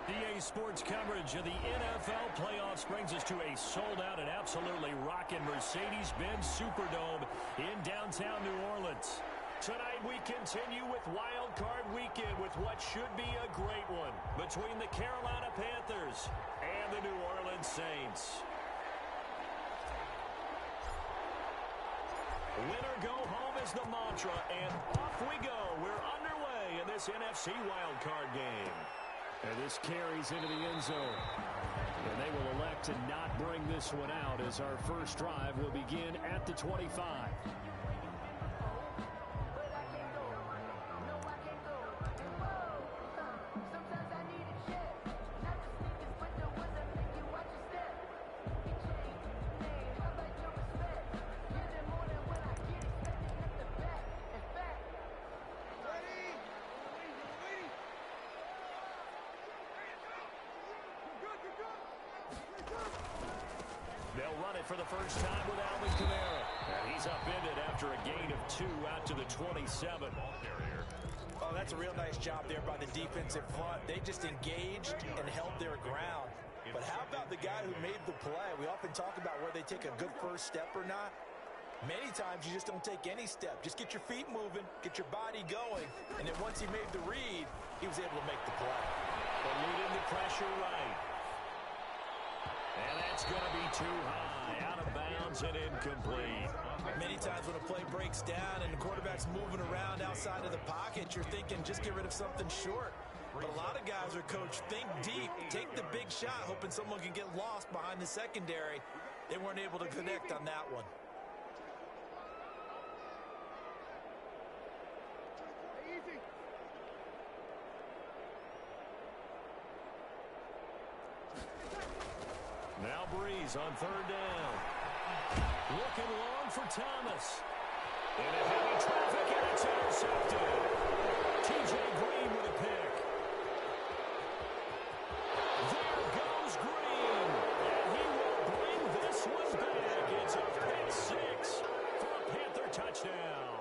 EA Sports coverage of the NFL playoffs brings us to a sold-out and absolutely rocking Mercedes-Benz Superdome in downtown New Orleans. Tonight we continue with Wild Card Weekend with what should be a great one between the Carolina Panthers and the New Orleans Saints. Winner go home is the mantra, and off we go. We're underway in this NFC Wild Card game. And this carries into the end zone. And they will elect to not bring this one out as our first drive will begin at the 25. They'll run it for the first time with Alvin Kamara. And he's upended after a gain of 2 out to the 27. Oh, that's a real nice job there by the defensive front. They just engaged and held their ground. But how about the guy who made the play? We often talk about where they take a good first step or not. Many times you just don't take any step. Just get your feet moving, get your body going, and then once he made the read, he was able to make the play. Eluding the pressure right. And that's going to be too high, out of bounds and incomplete. Many times when a play breaks down and the quarterback's moving around outside of the pocket, you're thinking just get rid of something short. But a lot of guys are coached, think deep, take the big shot, hoping someone can get lost behind the secondary. They weren't able to connect on that one. Now Breeze on third down. Looking long for Thomas. Into heavy traffic, and it's intercepted. T.J. Green with a pick. There goes Green. And he will bring this one back. It's a pick six for a Panther touchdown.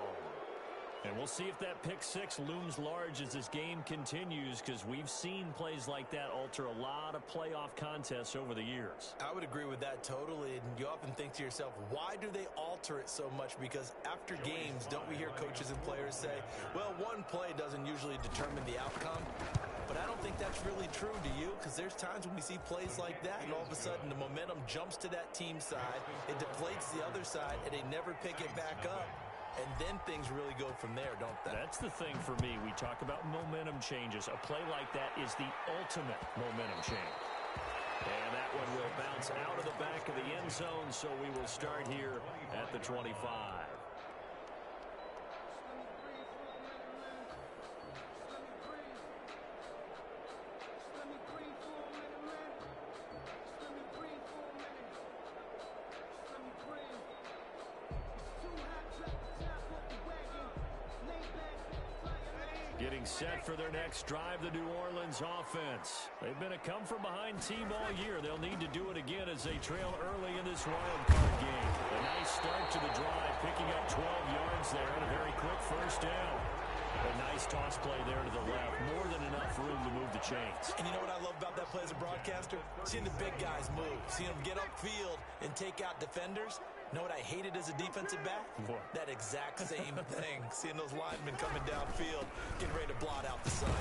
And we'll see if that pick six looms large as this game continues, because we've seen plays like that alter a lot of playoff contests over the years. I would agree with that totally. And you often think to yourself, why do they alter it so much? Because after games, don't we hear coaches and players say, well, one play doesn't usually determine the outcome. But I don't think that's really true, do you? Because there's times when we see plays like that, and all of a sudden the momentum jumps to that team side, it deflates the other side, and they never pick it back up. And then things really go from there, don't they? That's the thing for me. We talk about momentum changes. A play like that is the ultimate momentum change. And that one will bounce out of the back of the end zone, so we will start here at the 25. Getting set for their next drive, the New Orleans offense. They've been a come-from-behind team all year. They'll need to do it again as they trail early in this wild card game. A nice start to the drive, picking up 12 yards there and a very quick first down. A nice toss play there to the left. More than enough room to move the chains. And you know what I love about that play as a broadcaster? Seeing the big guys move. Seeing them get upfield and take out defenders. You know what I hated as a defensive back? What? That exact same thing. Seeing those linemen coming downfield, getting ready to blot out the sun.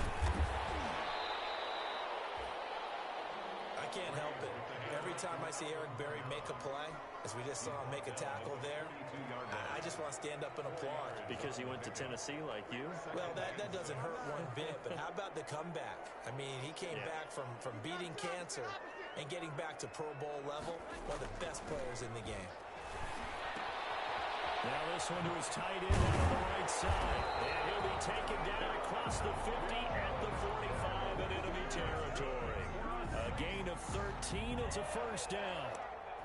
I can't help it. Every time I see Eric Berry make a play, as we just saw him make a tackle there, I just want to stand up and applaud. Because he went to Tennessee like you? Well, that doesn't hurt one bit, but how about the comeback? I mean, he came back from beating cancer and getting back to Pro Bowl level, one of the best players in the game. Now this one to his tight end out on the right side. And he'll be taken down across the 50 at the 45 in enemy territory. A gain of 13. It's a first down.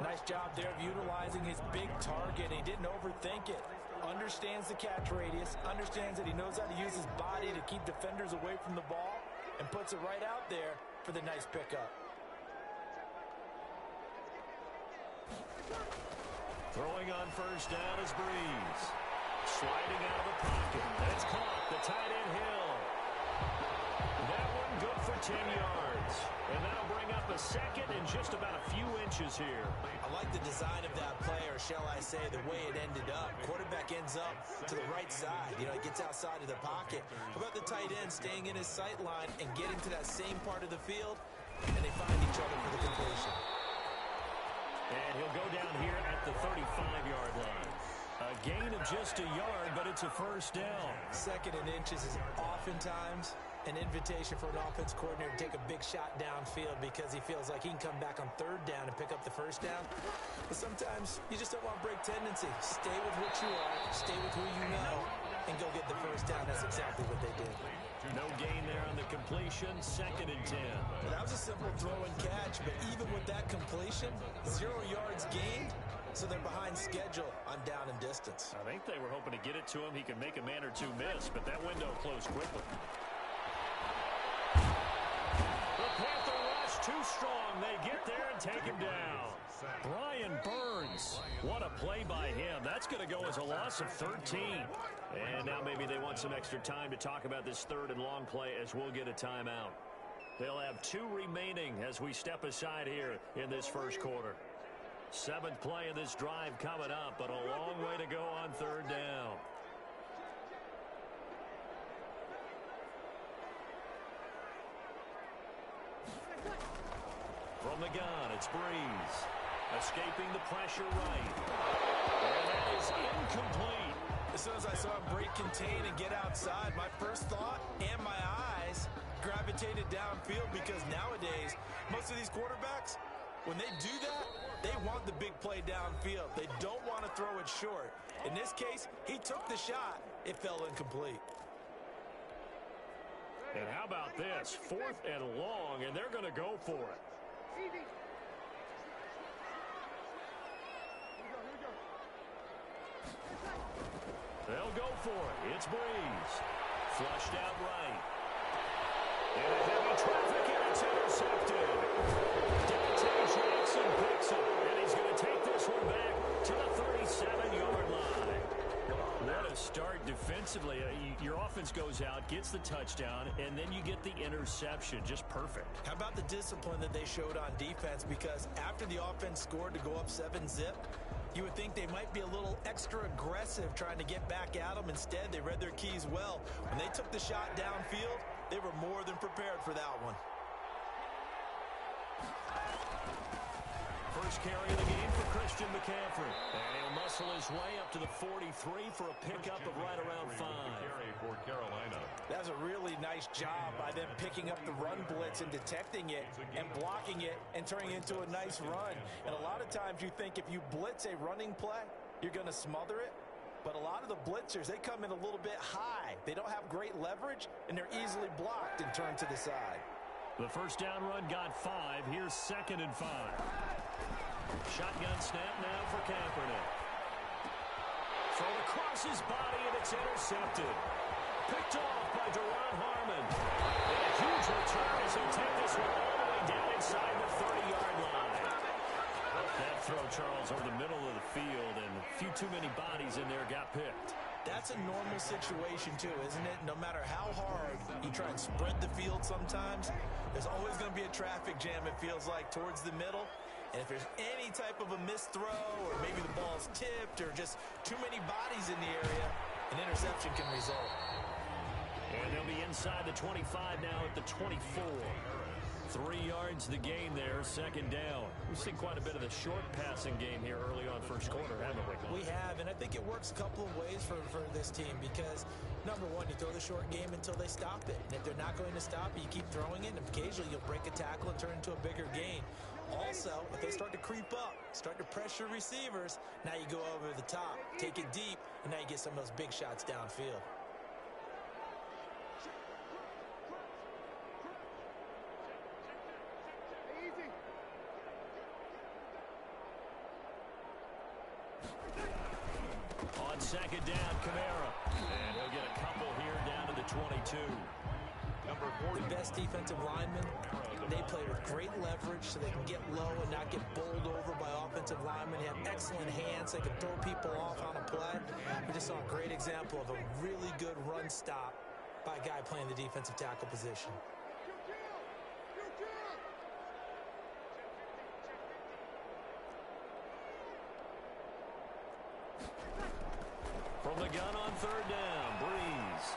Nice job there of utilizing his big target. He didn't overthink it. Understands the catch radius. Understands that he knows how to use his body to keep defenders away from the ball. And puts it right out there for the nice pickup. Throwing on first down is Breeze. Sliding out of the pocket. And it's caught. The tight end Hill. That one good for 10 yards. inches here. I like the design of that play, or shall I say the way it ended up. Quarterback ends up to the right side. You know, he gets outside of the pocket. How about the tight end staying in his sight line and getting to that same part of the field, and they find each other for the completion. And he'll go down here at the 35-yard line. A gain of just a yard, but it's a first down. Second and inches is oftentimes an invitation for an offense coordinator to take a big shot downfield because he feels like he can come back on third down and pick up the first down. But sometimes you just don't want to break tendency. Stay with what you are, stay with who you know, and go get the first down. That's exactly what they did. No gain there on the completion, 2nd and 10. Well, that was a simple throw and catch, but even with that completion, 0 yards gained, so they're behind schedule on down and distance. I think they were hoping to get it to him. He could make a man or two miss, but that window closed quickly. The Panther rush too strong. They get there and take him down. Brian Burns. What a play by him. That's going to go as a loss of 13. And now maybe they want some extra time to talk about this third and long play as we'll get a timeout. They'll have 2 remaining as we step aside here in this first quarter. 7th play of this drive coming up, but a long way to go on third down. From the gun, it's Breeze. Escaping the pressure right. And that is incomplete. As soon as I saw him break contain and get outside, my first thought and my eyes gravitated downfield because nowadays, most of these quarterbacks, when they do that, they want the big play downfield. They don't want to throw it short. In this case, he took the shot. It fell incomplete. And how about this? 4th and long, and they're going to go for it. They'll go for it. It's Breeze. Flushed out right. And a heavy traffic, and it's intercepted. Dante Jackson picks it, and he's going to take this one back to the 37-yard line. What a start defensively. Your offense goes out, gets the touchdown, and then you get the interception. Just perfect. How about the discipline that they showed on defense? Because after the offense scored to go up 7-zip, you would think they might be a little extra aggressive trying to get back at them. Instead, they read their keys well. When they took the shot downfield, they were more than prepared for that one. First carry of the game for Christian McCaffrey. And he'll muscle his way up to the 43 for a pickup of right around 5. For Carolina. That's a really nice job by them picking up the run blitz and detecting it and blocking it and turning it into a nice run. And a lot of times you think if you blitz a running play, you're going to smother it. But a lot of the blitzers, they come in a little bit high. They don't have great leverage, and they're easily blocked and turned to the side. The first down run got 5. Here's 2nd and 5. Shotgun snap now for Kaepernick. Thrown across his body, and it's intercepted. Picked off by Deron Harmon. And a huge return as he'll take this one all the way down inside the 30-yard line. That throw, Charles, over the middle of the field, and a few too many bodies in there got picked. That's a normal situation, too, isn't it? No matter how hard you try and spread the field sometimes, there's always going to be a traffic jam, it feels like, towards the middle. And if there's any type of a missed throw or maybe the ball's tipped or just too many bodies in the area, an interception can result. And they'll be inside the 25 now at the 24. 3 yards the gain there, 2nd down. We've seen quite a bit of the short passing game here early on first quarter, haven't we? We have, and I think it works a couple of ways for this team because, number one, you throw the short game until they stop it. And if they're not going to stop it, you keep throwing it, and occasionally you'll break a tackle and turn it into a bigger gain. Also, if they start to creep up, start to pressure receivers, now you go over the top, take it deep, and now you get some of those big shots downfield. On 2nd down, Kamara. And he'll get a couple here down to the 22. The best defensive linemen, they play with great leverage so they can get low and not get bowled over by offensive linemen. They have excellent hands. They can throw people off on a play. We just saw a great example of a really good run stop by a guy playing the defensive tackle position. the gun on third down. Breeze.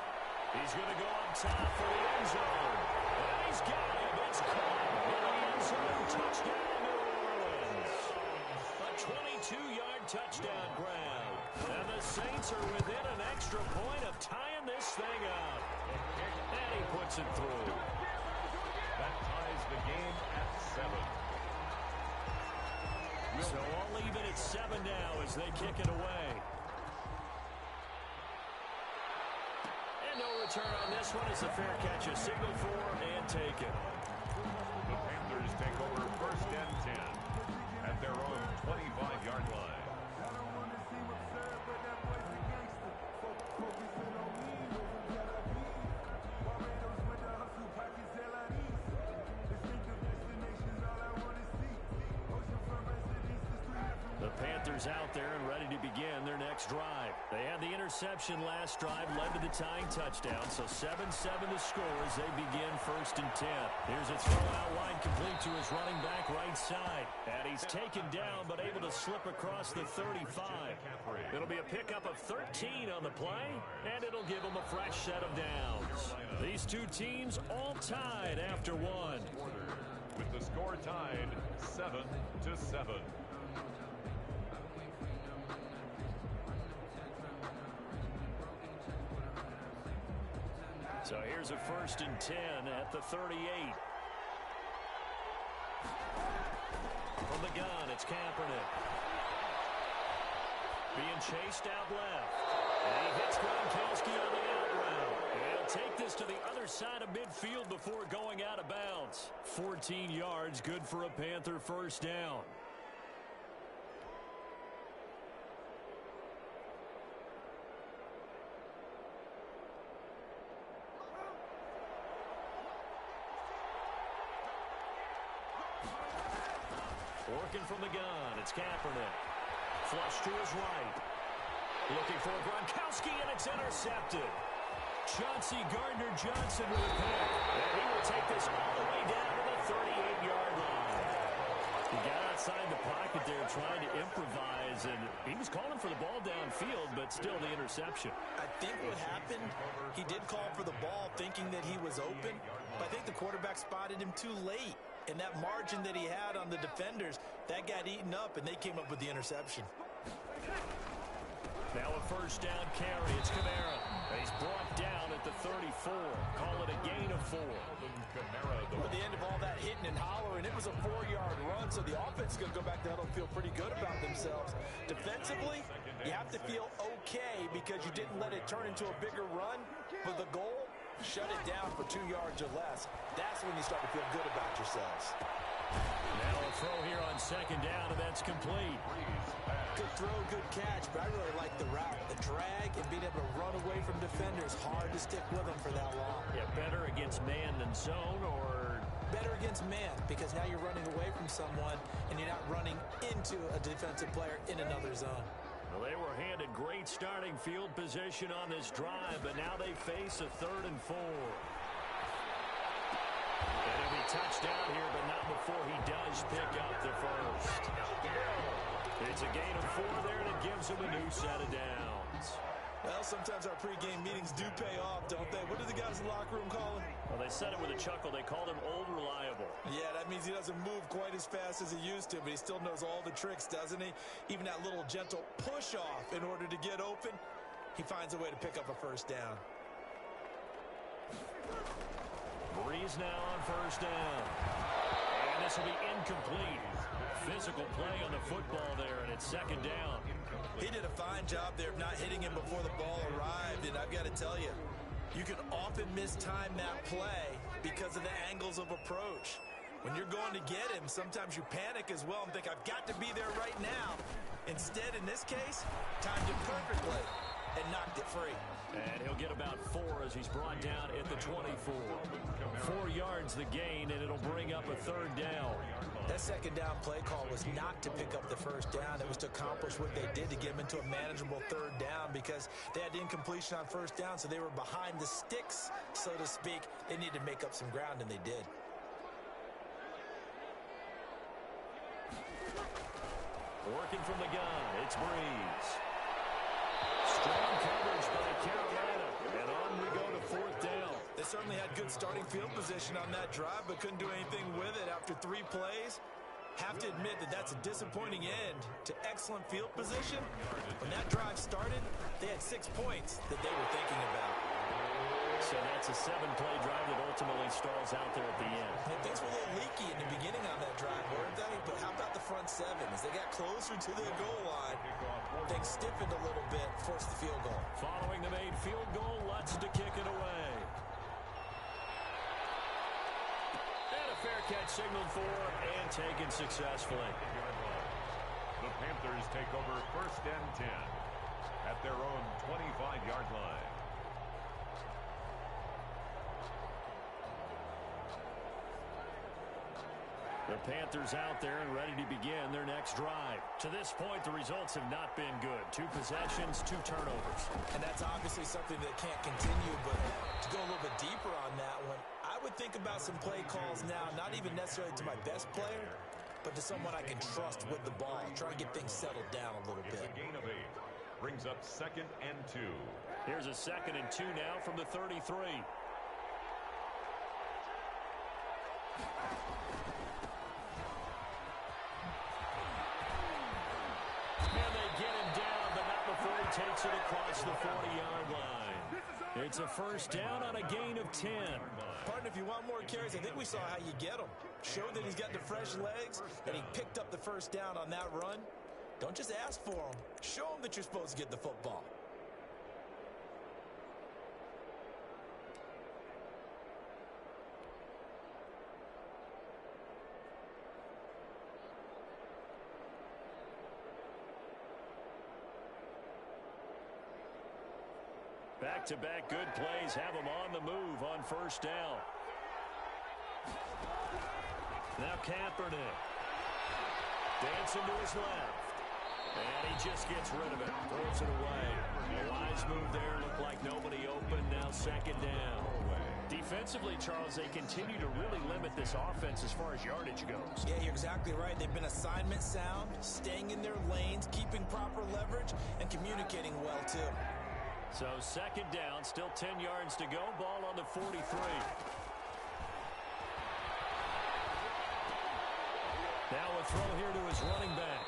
He's going to go up top for the end zone. And he's got him. It's caught in the end zone. Touchdown, New Orleans. A 22-yard touchdown grab. And the Saints are within an extra point of tying this thing up. And he puts it through. That ties the game at 7. So I'll leave it at 7 now as they kick it away. And no return on this one as the fair catch is signaled for and taken. The Panthers take over first and 10 at their own 25-yard line. Panthers out there and ready to begin their next drive. They had the interception last drive, led to the tying touchdown, so 7-7 the score as they begin first and 10. Here's a throw out wide complete to his running back right side. And he's taken down but able to slip across the 35. It'll be a pickup of 13 on the play, and it'll give them a fresh set of downs. These two teams all tied after one. With the score tied 7-7. So here's a first and 10 at the 38. From the gun, it's Kaepernick. Being chased out left. And he hits Gronkowski on the out route. He'll take this to the other side of midfield before going out of bounds. 14 yards, good for a Panther first down. Working from the gun, it's Kaepernick. Flush to his right. Looking for Gronkowski, and it's intercepted. Chauncey Gardner-Johnson with a pick. And he will take this all the way down to the 38-yard line. He got outside the pocket there trying to improvise, and he was calling for the ball downfield, but still the interception. I think what happened, he did call for the ball thinking that he was open, but I think the quarterback spotted him too late. And that margin that he had on the defenders, that got eaten up, and they came up with the interception. Now a first down carry. It's Kamara. He's brought down at the 34. Call it a gain of 4. At the end of all that hitting and hollering, it was a 4-yard run, so the offense is going to go back to huddle and feel pretty good about themselves. Defensively, you have to feel okay because you didn't let it turn into a bigger run. For the goal, shut it down for 2 yards or less. That's when you start to feel good about yourselves. Now a throw here on second down, and that's complete. Good throw, good catch, but I really like the route. The drag and being able to run away from defenders. Hard to stick with them for that long. Yeah, better against man than zone, or? Better against man, because now you're running away from someone, and you're not running into a defensive player in another zone. Well, they were handed great starting field position on this drive, but now they face a 3rd and 4. And he'll be touched down here, but not before he does pick up the first. It's a gain of 4 there, and it gives him a new set of downs. Well, sometimes our pregame meetings do pay off, don't they? What do the guys in the locker room call him? Well, they said it with a chuckle. They called him Old Reliable. Yeah, that means he doesn't move quite as fast as he used to, but he still knows all the tricks, doesn't he? Even that little gentle push-off in order to get open, he finds a way to pick up a first down. Breeze now on first down. And this will be incomplete. Physical play on the football there, and it's second down. He did a fine job there of not hitting him before the ball arrived, and I've got to tell you, you can often mistime that play because of the angles of approach. When you're going to get him, sometimes you panic as well and think, I've got to be there right now. Instead, in this case, timed it perfectly and knocked it free. And he'll get about 4 as he's brought down at the 24. 4 yards the gain, and it'll bring up a 3rd down. That second down play call was not to pick up the first down. It was to accomplish what they did to get them into a manageable 3rd down because they had incompletion on first down, so they were behind the sticks, so to speak. They needed to make up some ground, and they did. Working from the gun, it's Breeze. Strong coverage by Carolina. And on we go to fourth down. They certainly had good starting field position on that drive, but couldn't do anything with it after 3 plays. Have to admit that that's a disappointing end to excellent field position. When that drive started, they had 6 points that they were thinking about. So that's a 7-play drive that ultimately stalls out there at the end. And things were a little leaky in the beginning on that drive, weren't they? But how about the front 7? As they got closer to the goal line, things stiffened a little bit, forced the field goal. Following the made field goal, Lutz to kick it away. And a fair catch signaled for and taken successfully. The Panthers take over first and 10 at their own 25-yard line. The Panthers out there and ready to begin their next drive. To this point, the results have not been good. 2 possessions, 2 turnovers. And that's obviously something that can't continue, but to go a little bit deeper on that one, I would think about some play calls now, not even necessarily to my best player, but to someone I can trust with the ball. Try and get things settled down a little bit. It's a gain of 8. Brings up 2nd and 2. Here's a 2nd and 2 now from the 33. Takes it across the 40-yard line. It's a first down on a gain of 10. Partner, if you want more carries, I think we saw how you get them. Show that he's got the fresh legs, and he picked up the first down on that run. Don't just ask for them. Show him that you're supposed to get the football. Back-to-back good plays have him on the move on first down. Now Kaepernick. Dancing to his left. And he just gets rid of it. Throws it away. A wise move there. Looked like nobody open. Now 2nd down. Defensively, Charles, they continue to really limit this offense as far as yardage goes. Yeah, you're exactly right. They've been assignment sound, staying in their lanes, keeping proper leverage, and communicating well, too. So 2nd down, still 10 yards to go. Ball on the 43. Now a throw here to his running back.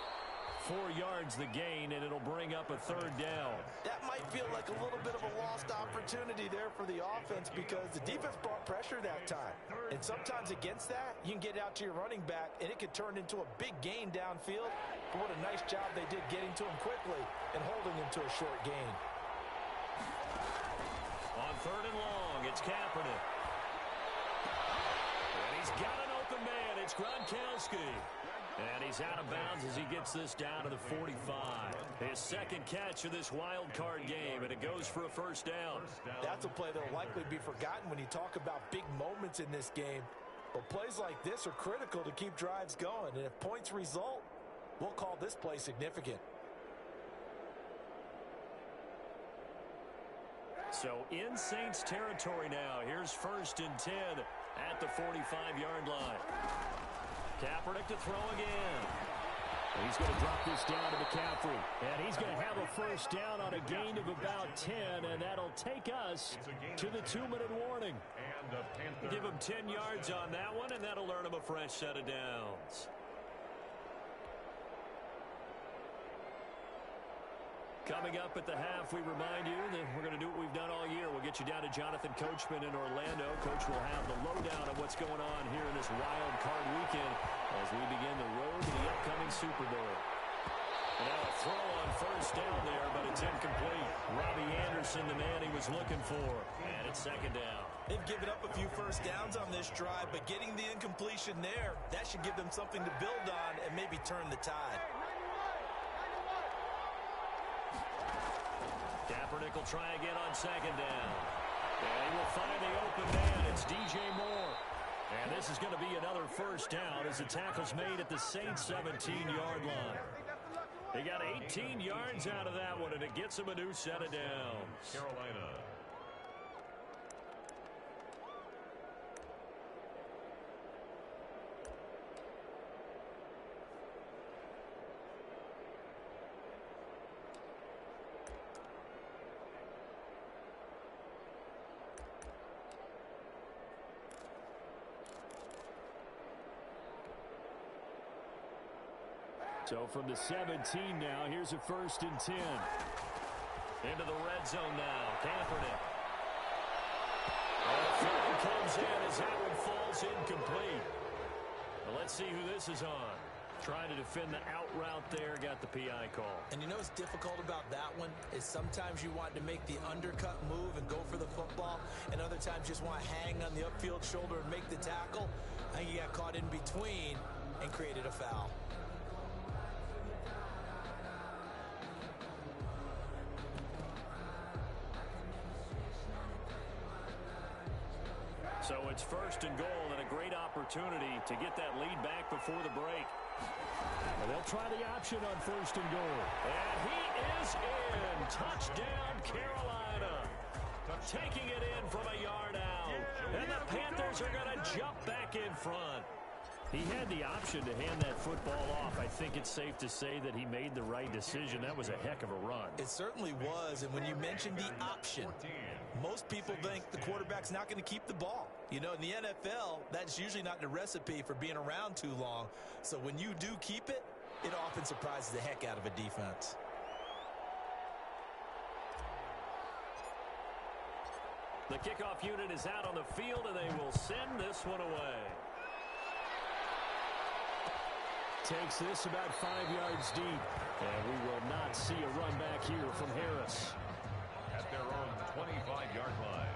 4 yards the gain, and it'll bring up a 3rd down. That might feel like a little bit of a lost opportunity there for the offense because the defense brought pressure that time. And sometimes against that, you can get out to your running back, and it could turn into a big gain downfield. But what a nice job they did getting to him quickly and holding him to a short gain. On 3rd and long, it's Kaepernick. And he's got an open man. It's Gronkowski. And he's out of bounds as he gets this down to the 45. His 2nd catch of this wild card game, and it goes for a first down. That's a play that will likely be forgotten when you talk about big moments in this game. But plays like this are critical to keep drives going. And if points result, we'll call this play significant. So in Saints territory now. Here's 1st and 10 at the 45-yard line. Kaepernick to throw again. He's going to drop this down to McCaffrey. And he's going to have a first down on a gain of about 10, and that'll take us to the 2-minute warning. Give him 10 yards on that one, and that'll earn him a fresh set of downs. Coming up at the half, we remind you that we're going to do what we've done all year. We'll get you down to Jonathan Coachman in Orlando. Coach will have the lowdown of what's going on here in this wild card weekend as we begin the road to the upcoming Super Bowl. And now a throw on first down there, but it's incomplete. Robbie Anderson, the man he was looking for. And it's 2nd down. They've given up a few first downs on this drive, but getting the incompletion there, that should give them something to build on and maybe turn the tide. Kaepernick will try again on 2nd down. And he will find the open man. It's DJ Moore. And this is going to be another first down as the tackle's made at the Saints' 17-yard line. They got 18 yards out of that one, and it gets them a new set of downs. Carolina. So from the 17 now, here's a 1st and 10. Into the red zone now. Kaepernick. And the flag comes in as that one falls incomplete. Well, let's see who this is on. Trying to defend the out route there, got the PI call. And you know what's difficult about that one is sometimes you want to make the undercut move and go for the football, and other times just want to hang on the upfield shoulder and make the tackle. I think he got caught in between and created a foul. So it's 1st and goal and a great opportunity to get that lead back before the break. And they'll try the option on 1st and goal. And he is in. Touchdown, Carolina. Taking it in from a yard out. And the Panthers are going to jump back in front. He had the option to hand that football off. I think it's safe to say that he made the right decision. That was a heck of a run. It certainly was. And when you mentioned the option, most people think the quarterback's not going to keep the ball. You know, in the NFL, that's usually not the recipe for being around too long. So when you do keep it, it often surprises the heck out of a defense. The kickoff unit is out on the field, and they will send this one away. Takes this about 5 yards deep. And we will not see a run back here from Harris. At their own 25-yard line.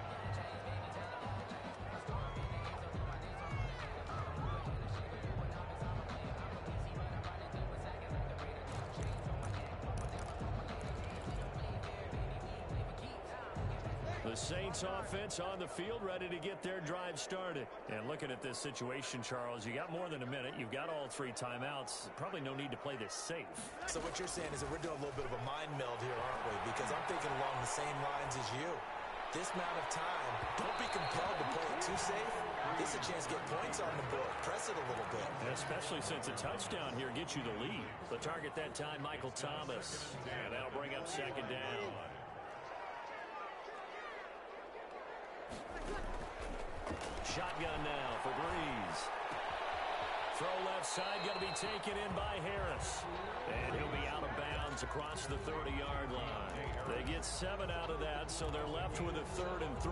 The Saints offense on the field, ready to get their drive started. And looking at this situation, Charles, you got more than a minute. You've got all 3 timeouts. Probably no need to play this safe. So what you're saying is that we're doing a little bit of a mind meld here, aren't we? Because I'm thinking along the same lines as you. This amount of time, don't be compelled to play it too safe. This is a chance to get points on the board. Press it a little bit. And especially since a touchdown here gets you the lead. The target that time, Michael Thomas. And that'll bring up 2nd down. Shotgun now for Breeze. Throw left side, going to be taken in by Harris. And he'll be out of bounds across the 30-yard line. They get 7 out of that, so they're left with a 3rd and 3.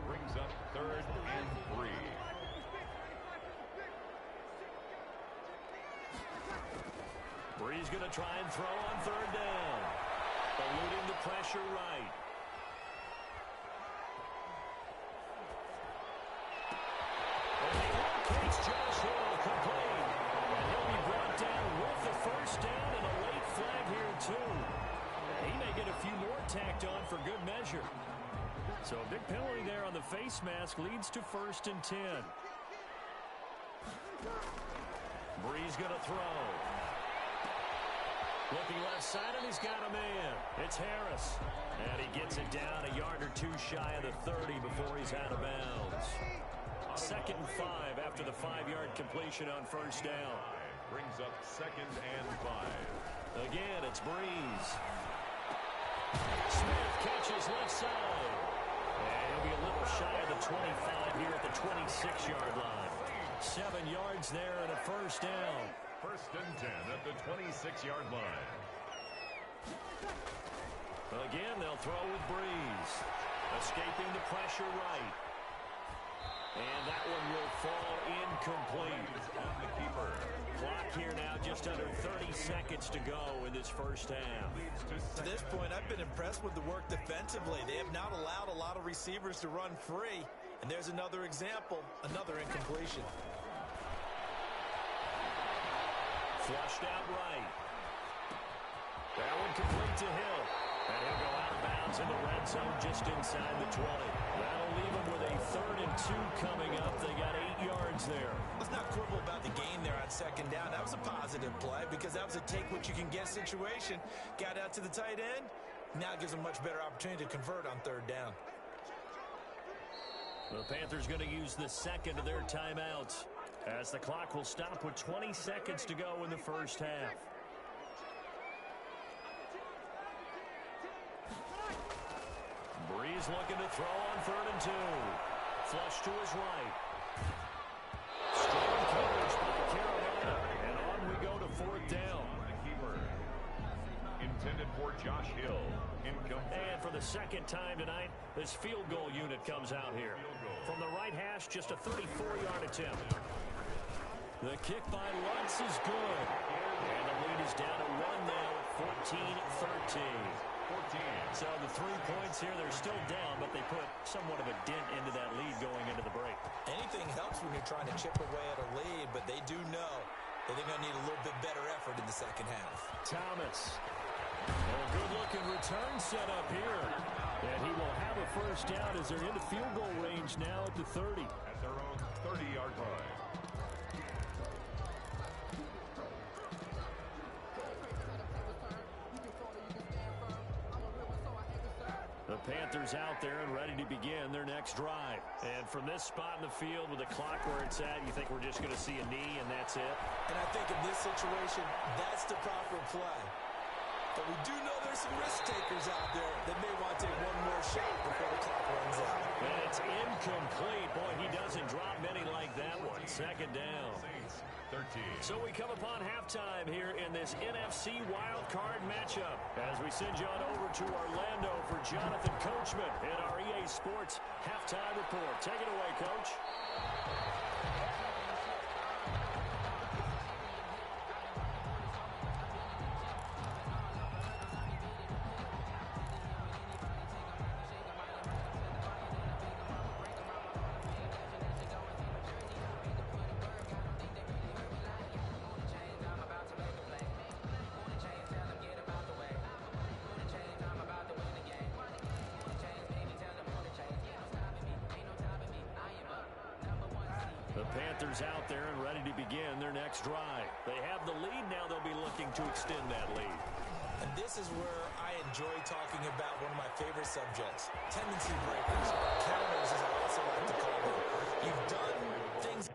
Brings up 3rd and 3. Breeze going to try and throw on 3rd down. Eluding the pressure right. Josh Hill complete. And he'll be brought down with the 1st down and a late flag here, too. He may get a few more tacked on for good measure. So a big penalty there on the face mask leads to 1st and 10. Breeze going to throw. Looking left side, and he's got a man. It's Harris. And he gets it down a yard or 2 shy of the 30 before he's out of bounds. 2nd and 5 after the 5-yard completion on 1st down. Brings up 2nd and 5. Again, it's Breeze. Smith catches left side. And he'll be a little shy of the 25 here at the 26-yard line. 7 yards there and a 1st down. 1st and 10 at the 26-yard line. Again, they'll throw with Breeze. Escaping the pressure right. And that one will fall incomplete. On the keeper. Clock here now, just under 30 seconds to go in this 1st half. To this point, I've been impressed with the work defensively. They have not allowed a lot of receivers to run free. And there's another example, another incompletion. Flushed out right. That one complete to Hill. And he'll go out of bounds in the red zone just inside the 20. That'll leave him with a 3rd and 2 coming up. They got 8 yards there. Let's not quibble about the gain there on 2nd down. That was a positive play because that was a take-what-you-can-get situation. Got out to the tight end. Now gives them much better opportunity to convert on 3rd down. The Panthers going to use the 2nd of their timeouts as the clock will stop with 20 seconds to go in the 1st half. Breeze looking to throw on 3rd and 2. Flush to his right. Strong coverage by Carolina. And on we go to 4th down. second time tonight, this field goal unit comes out here. From the right hash, just a 34-yard attempt. The kick by Lutz is good. And the lead is down to 1 now at 14-13. So the 3 points here, they're still down, but they put somewhat of a dent into that lead going into the break. Anything helps when you're trying to chip away at a lead, but they do know that they're going to need a little bit better effort in the second half. Thomas. A good-looking return set up here. And he will have a first down as they're into field goal range now at the 30. At their own 30-yard line. The Panthers out there and ready to begin their next drive. And from this spot in the field with the clock where it's at, you think we're just going to see a knee and that's it? And I think in this situation, that's the proper play. But we do know there's some risk takers out there that may want to take one more shot before the clock runs out. And it's incomplete. Boy, he doesn't drop many like that one. Second down. 13. So we come upon halftime here in this NFC wildcard matchup as we send you on over to Orlando for Jonathan Coachman in our EA Sports halftime report. Take it away, Coach. Panthers out there and ready to begin their next drive. They have the lead now. They'll be looking to extend that lead. And this is where I enjoy talking about one of my favorite subjects, tendency breakers, counters as I also like to call them. You've done things.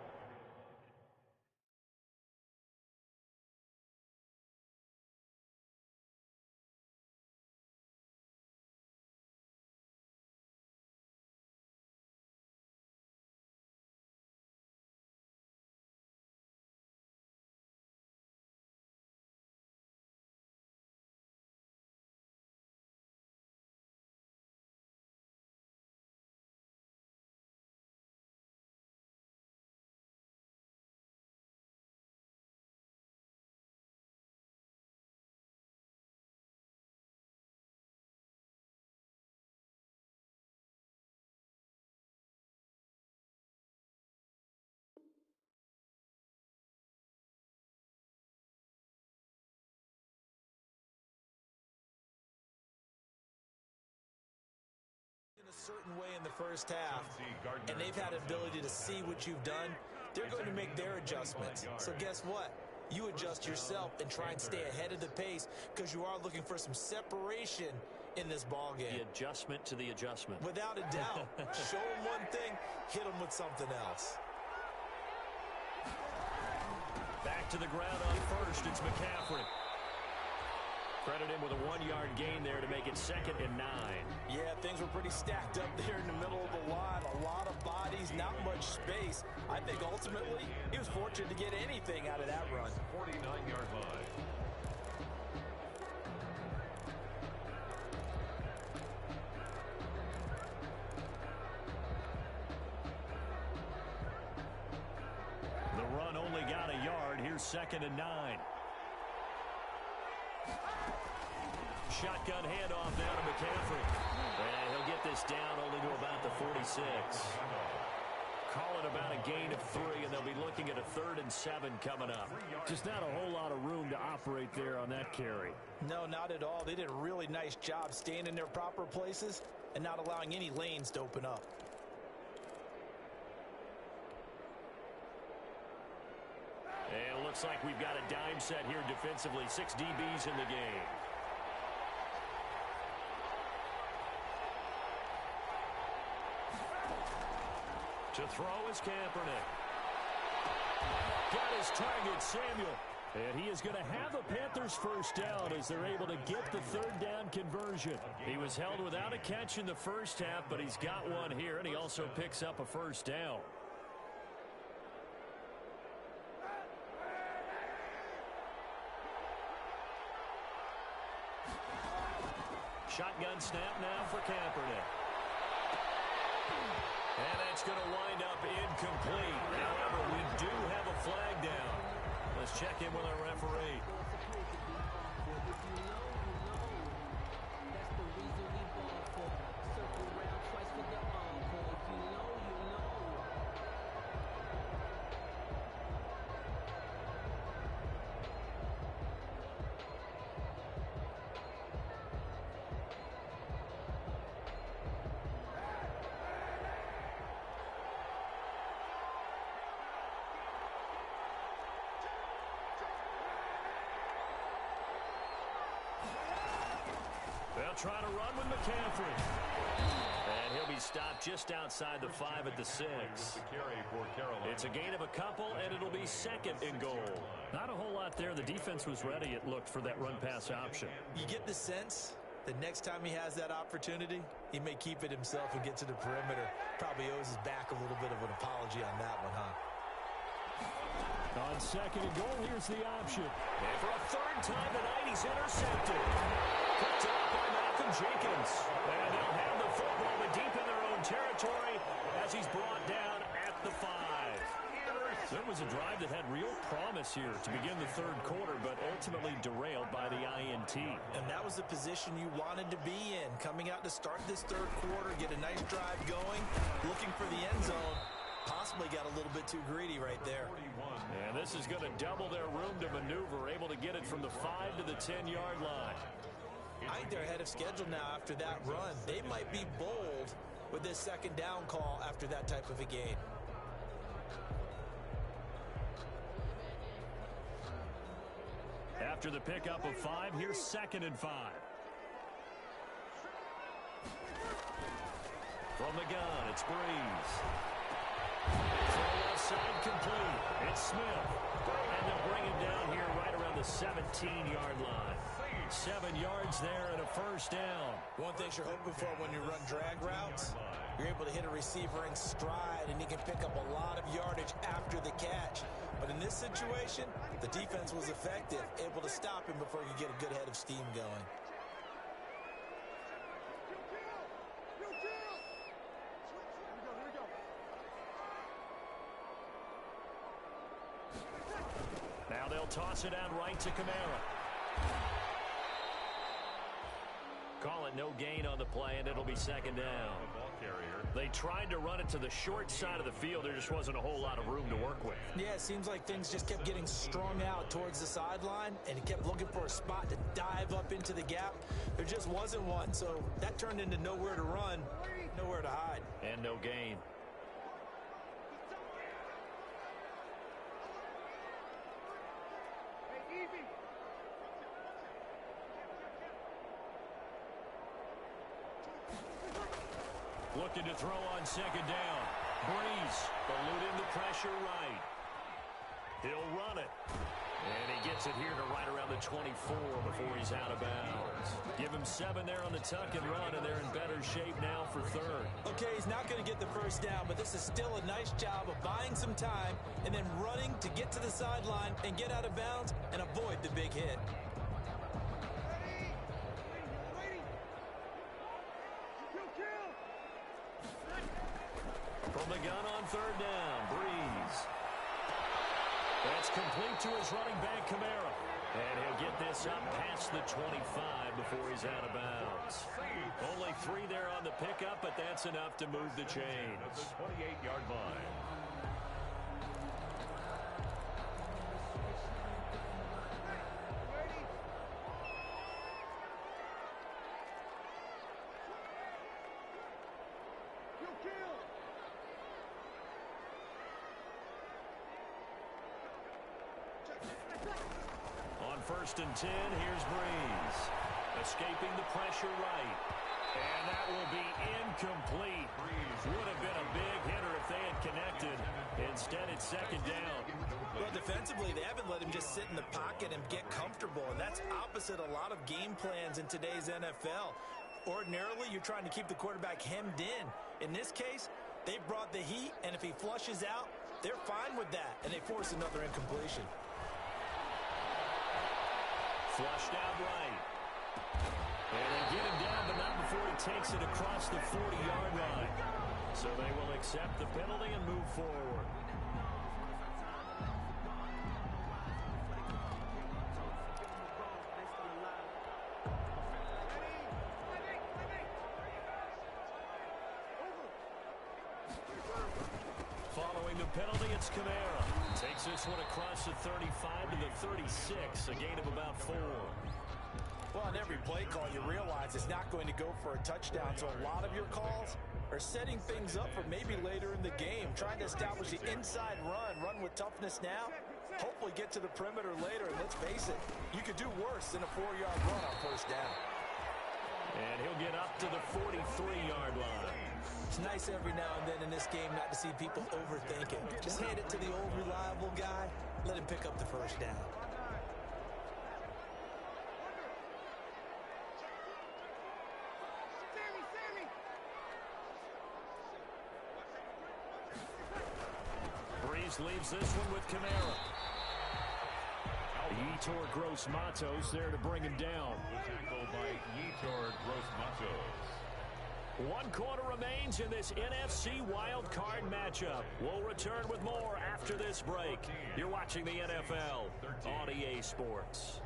Certain way in the first half, and they've had an ability to see what you've done. They're going to make their adjustments. So guess what? You adjust yourself and try and stay ahead of the pace because you are looking for some separation in this ball game. The adjustment to the adjustment. Without a doubt. Show them one thing, hit them with something else. Back to the ground on first. It's McCaffrey. Credit him with a 1-yard gain there to make it 2nd and 9. Yeah, things were pretty stacked up there in the middle of the line. A lot of bodies, not much space. I think ultimately he was fortunate to get anything out of that run. 49-yard line. The run only got a yard. Here's 2nd and 9. Shotgun handoff now to McCaffrey. And he'll get this down only to about the 46. Call it about a gain of 3, and they'll be looking at a 3rd and 7 coming up. Just not a whole lot of room to operate there on that carry. No, not at all. They did a really nice job staying in their proper places and not allowing any lanes to open up. And it looks like we've got a dime set here defensively. 6 DBs in the game. To throw is Kaepernick. Got his target, Samuel. And he is going to have a Panthers first down as they're able to get the 3rd down conversion. He was held without a catch in the first half, but he's got one here, and he also picks up a first down. shotgun snap now for Kaepernick. And that's going to wind up incomplete. However, we do have a flag down. Let's check in with our referee. They'll try to run with McCaffrey. And he'll be stopped just outside the 5 at the 6. It's a gain of a couple, and it'll be second and goal. Not a whole lot there. The defense was ready, it looked, for that run-pass option. You get the sense that next time he has that opportunity, he may keep it himself and get to the perimeter. Probably owes his back a little bit of an apology on that one, huh? On second and goal, here's the option. And for a third time tonight, he's intercepted. Picked up by Malcolm Jenkins. And they'll have the football, but deep in their own territory as he's brought down at the 5. There was a drive that had real promise here to begin the third quarter, but ultimately derailed by the INT. And that was the position you wanted to be in. Coming out to start this third quarter, get a nice drive going, looking for the end zone. Possibly got a little bit too greedy right there. And this is going to double their room to maneuver, able to get it from the 5 to the 10-yard line. I think they're ahead of schedule now after that run. They might be bold with this second down call after that type of a gain. After the pickup of 5, here's second and 5. From the gun, it's Breeze. Throw left side complete. It's Smith. And they'll bring him down here right around the 17-yard line. 7 yards there and a first down. One thing you're hoping for when you run drag routes, you're able to hit a receiver in stride, and he can pick up a lot of yardage after the catch. But in this situation, the defense was effective, able to stop him before you get a good head of steam going. Now they'll toss it out right to Kamara. Call it no gain on the play, and it'll be second down. They tried to run it to the short side of the field. There just wasn't a whole lot of room to work with. Yeah, it seems like things just kept getting strung out towards the sideline, and he kept looking for a spot to dive up into the gap. There just wasn't one, so that turned into nowhere to run, nowhere to hide. And no gain. Looking to throw on second down. Breeze eluding the pressure right. He'll run it. And he gets it here to right around the 24 before he's out of bounds. Give him 7 there on the tuck and run, and they're in better shape now for third. Okay, he's not going to get the first down, but this is still a nice job of buying some time and then running to get to the sideline and get out of bounds and avoid the big hit. From the gun on third down, Breeze. That's complete to his running back, Kamara. And he'll get this up past the 25 before he's out of bounds. Only 3 there on the pickup, but that's enough to move the chains. At the 28-yard line. On first and 10, here's Breeze. Escaping the pressure right. And that will be incomplete. Breeze would have been a big hitter if they had connected. Instead, it's second down. Well, defensively, they haven't let him just sit in the pocket and get comfortable, and that's opposite a lot of game plans in today's NFL. Ordinarily, you're trying to keep the quarterback hemmed in. In this case, they brought the heat, and if he flushes out, they're fine with that, and they force another incompletion. Flushed out right. And they get him down, but not before he takes it across the 40-yard line. So they will accept the penalty and move forward. Following the penalty, it's Kamara. Takes this one across the 35 to the 36, a gain of about 4. Well, on every play call, you realize it's not going to go for a touchdown, so a lot of your calls are setting things up for maybe later in the game, trying to establish the inside run with toughness now, hopefully get to the perimeter later, and let's face it, you could do worse than a 4-yard run on first down. And he'll get up to the 43-yard line. It's nice every now and then in this game not to see people overthink it. Just hand it to the old reliable guy, let him pick up the first down. Breeze leaves this one with Kamara. Yetur Gross-Matos there to bring him down. Tackled by Yetur Gross-Matos. 1 quarter remains in this NFC Wild Card matchup. We'll return with more after this break. You're watching the NFL on EA Sports.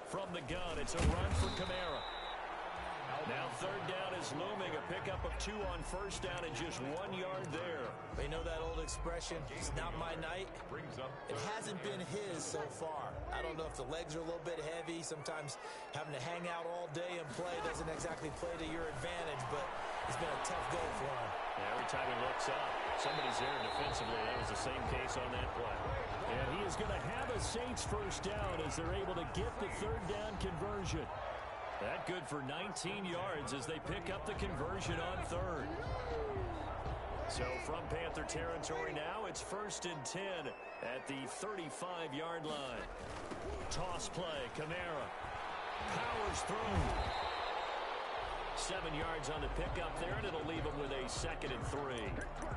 From the gun, it's a run for Kamara. Now third down is looming, a pickup of 2 on first down and just 1 yard there. They know that old expression, it's not my night. It hasn't been his so far. I don't know if the legs are a little bit heavy. Sometimes having to hang out all day and play doesn't exactly play to your advantage, but it's been a tough go for him. Yeah, every time he looks up, somebody's there defensively. That was the same case on that play. And he is going to have a Saints first down as they're able to get the third down conversion. That good for 19 yards as they pick up the conversion on third. So from Panther territory now, it's 1st and 10 at the 35-yard line. Toss play, Kamara powers through. 7 yards on the pickup there, and it'll leave them with a 2nd and 3.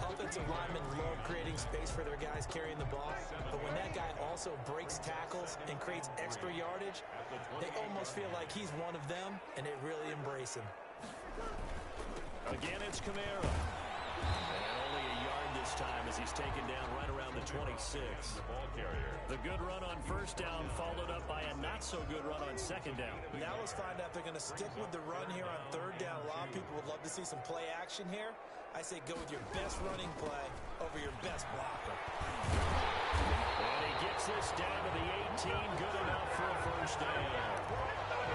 Offensive linemen love creating space for their guys carrying the ball, but when that guy also breaks tackles and creates extra yardage, they almost feel like he's one of them, and they really embrace him. Again, it's Kamara. And only a yard this time as he's taken down right around the 26. The good run on first down followed up by a not-so-good run on second down. Now let's find out if they're going to stick with the run here on third down. A lot of people would love to see some play action here. I say go with your best running play over your best blocker. And he gets this down to the 18. Good enough for a first down.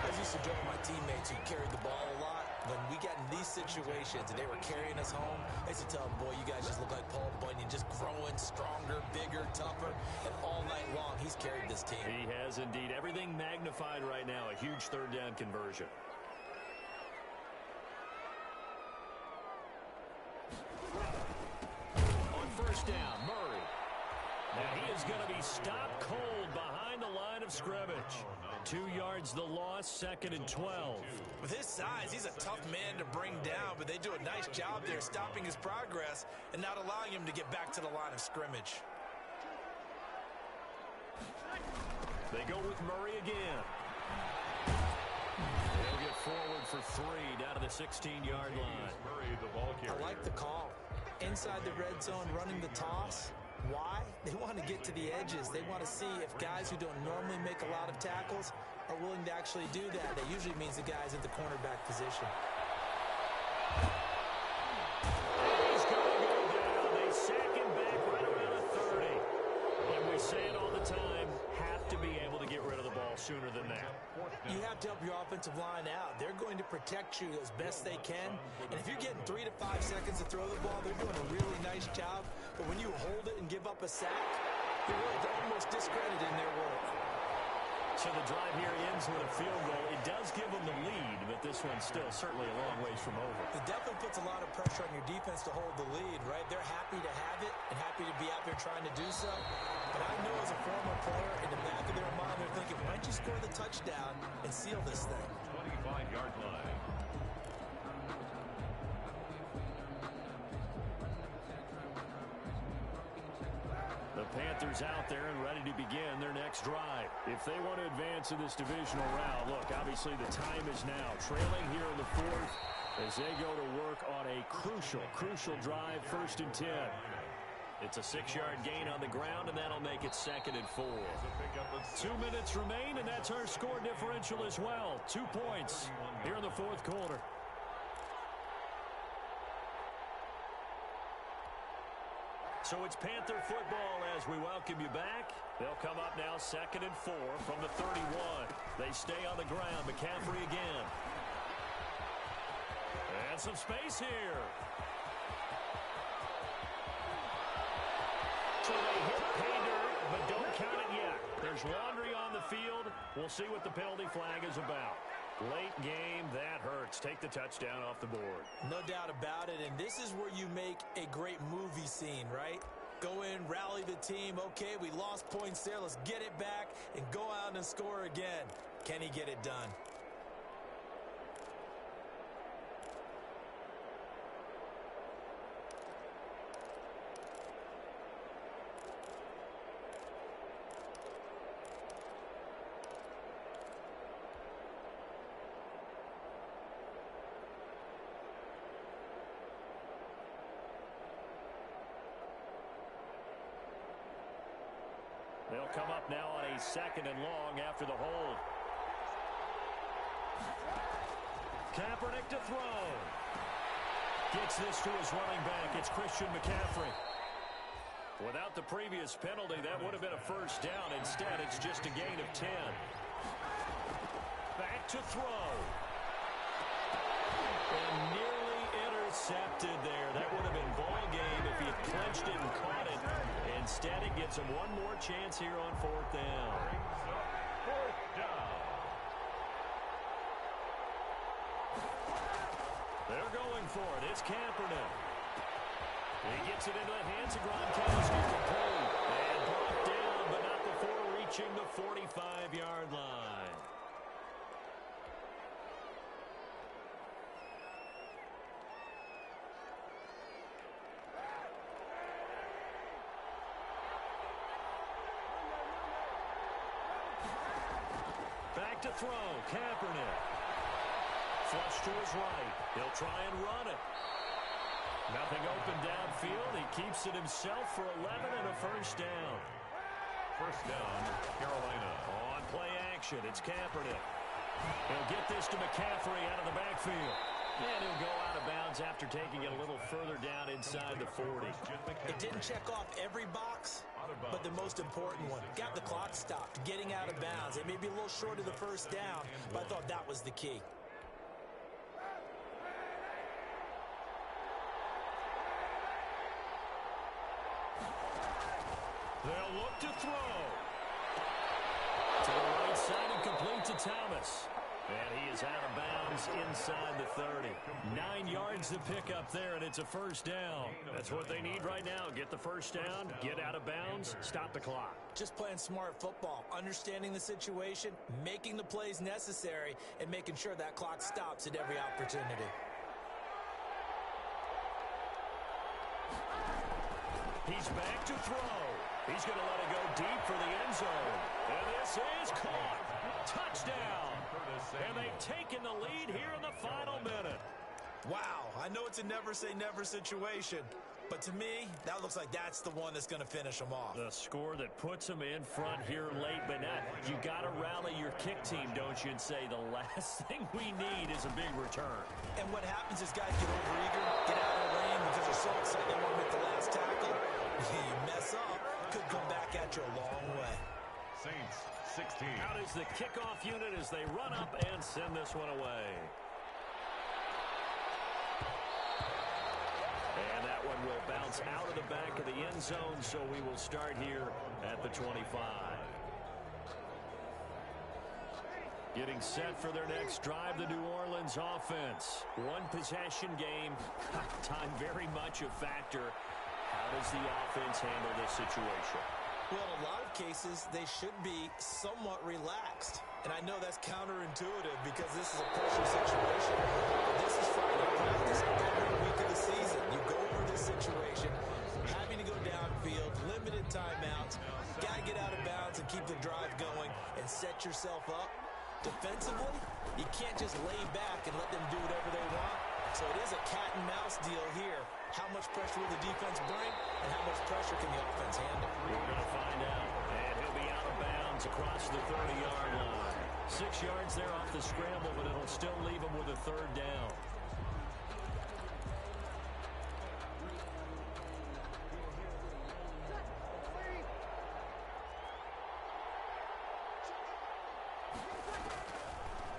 I used to joke with my teammates who carried the ball a lot. When we got in these situations and they were carrying us home, I used to tell them, boy, you guys just look like Paul Bunyan, just growing stronger, bigger, tougher, and all night long he's carried this team. He has indeed. Everything magnified right now. A huge third down conversion. On first down, Murray. Now he is going to be stopped cold behind the line of scrimmage. 2 yards the loss, 2nd and 12. With his size, he's a tough man to bring down, but they do a nice job there stopping his progress and not allowing him to get back to the line of scrimmage. They go with Murray again. They'll get forward for 3 down to the 16-yard line. I like the call. Inside the red zone, running the toss. Why? They want to get to the edges. They want to see if guys who don't normally make a lot of tackles are willing to actually do that. That usually means the guy's at the cornerback position. He's going to go down. They sack him back right around the 30. And we say it all the time, have to be able to get rid of the ball sooner than that. You have to help your offensive line out. They're going to protect you as best they can. And if you're getting 3 to 5 seconds to throw the ball, they're doing a really nice job. But when you hold it and give up a sack, you're really almost discrediting their work. So the drive here ends with a field goal. It does give them the lead, but this one's still certainly a long ways from over. It definitely puts a lot of pressure on your defense to hold the lead, right? They're happy to have it and happy to be out there trying to do so. But I know as a former player, in the back of their mind, they're thinking, why don't you score the touchdown and seal this thing? 25-yard line. The Panthers out there and ready to begin their next drive. If they want to advance in this divisional round, look, obviously the time is now. Trailing here in the fourth as they go to work on a crucial drive, 1st and 10. It's a 6-yard gain on the ground, and that'll make it 2nd and 4. 2 minutes remain, and that's our score differential as well. 2 points here in the fourth quarter. So it's Panther football as we welcome you back. They'll come up now 2nd and 4 from the 31. They stay on the ground. McCaffrey again. And some space here. So they hit pay dirt, but don't count it yet. There's laundry on the field. We'll see what the penalty flag is about. Late game, that hurts. Take the touchdown off the board. No doubt about it, and this is where you make a great movie scene, right? Go in, rally the team. Okay, we lost points there. Let's get it back and go out and score again. Can he get it done? They'll come up now on a 2nd and long after the hold. Kaepernick to throw. Gets this to his running back. It's Christian McCaffrey. Without the previous penalty, that would have been a 1st down. Instead, it's just a gain of 10. Back to throw. And nearly intercepted there. That would have been ball game if he had clenched it and caught it. Instead, it gives him one more chance here on 4th down. Fourth down. They're going for it. It's Kaepernick. He gets it into the hands of Gronkowski. Complete. And brought down, but not before reaching the 45-yard line. Back to throw. Kaepernick. Flush to his right. He'll try and run it. Nothing open downfield. He keeps it himself for 11 and a 1st down. 1st down, Carolina. On play action, it's Kaepernick. He'll get this to McCaffrey out of the backfield. And he'll go out of bounds after taking it a little further down inside the 40. It didn't check off every box, but the most important one. Got the clock stopped, getting out of bounds. It may be a little short of the 1st down, but I thought that was the key. They'll look to throw. To the right side and complete to Thomas. And he is out of bounds inside the 30. 9 yards to pick up there, and it's a 1st down. That's what they need right now. Get the 1st down, get out of bounds, stop the clock. Just playing smart football, understanding the situation, making the plays necessary, and making sure that clock stops at every opportunity. He's back to throw. He's going to let it go deep for the end zone. And this is caught. Touchdown. And they've taken the lead here in the final minute. Wow, I know it's a never-say-never situation, but to me, that looks like that's the one that's going to finish them off. The score that puts them in front here late, but not. You got to rally your kick team, don't you, and say the last thing we need is a big return. And what happens is guys get overeager, get out of the lane because they're so excited they want to make the last tackle. You mess up, could come back at you a long way. Saints 16. Out is the kickoff unit as they run up and send this one away. And that one will bounce out of the back of the end zone, so we will start here at the 25. Getting set for their next drive, the New Orleans offense. One possession game. Time very much a factor. How does the offense handle this situation? Well, in a lot of cases, they should be somewhat relaxed. And I know that's counterintuitive because this is a pressure situation. But this is Friday practice every week of the season. You go over this situation, having to go downfield, limited timeouts, got to get out of bounds and keep the drive going and set yourself up. Defensively, you can't just lay back and let them do whatever they want. So it is a cat and mouse deal here. How much pressure will the defense bring, and how much pressure can the offense handle? We're going to find out. And he'll be out of bounds across the 30-yard line. 6 yards there off the scramble, but it'll still leave him with a third down.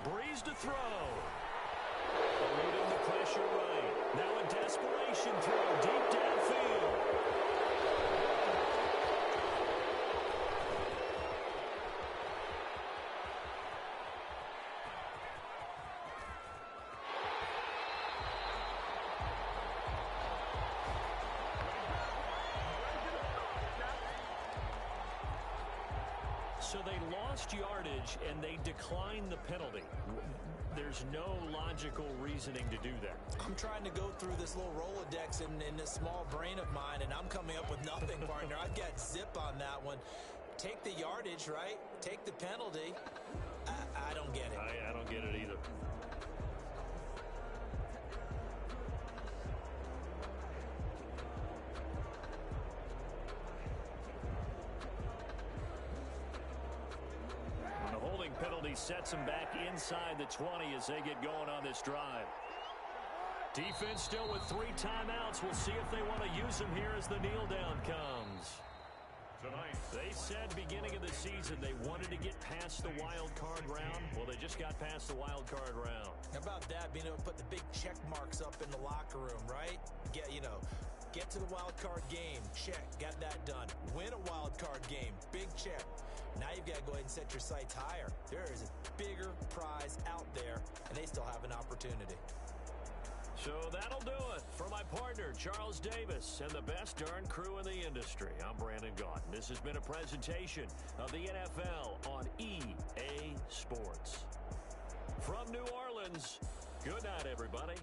Breeze to throw. Eluding the pressure right. Now a desperation throw deep downfield. So they lost yardage, and they declined the penalty. There's no logical reasoning to do that. I'm trying to go through this little Rolodex in this small brain of mine, and I'm coming up with nothing, partner. I've got zip on that one. Take the yardage, right? Take the penalty. I don't get it. I don't get it either. Penalty sets them back inside the 20 as they get going on this drive. Defense still with 3 timeouts. We'll see if they want to use them here as the kneel down comes. Tonight, they said beginning of the season they wanted to get past the wild card round. Well, they just got past the wild card round. How about that, being able to put the big check marks up in the locker room, right? Get to the wild card game. Check. Got that done. Win a wild card game. Big check. Now you've got to go ahead and set your sights higher. There is a bigger prize out there, and they still have an opportunity. So that'll do it. For my partner, Charles Davis, and the best darn crew in the industry, I'm Brandon Gaudin. This has been a presentation of the NFL on EA Sports. From New Orleans, good night, everybody.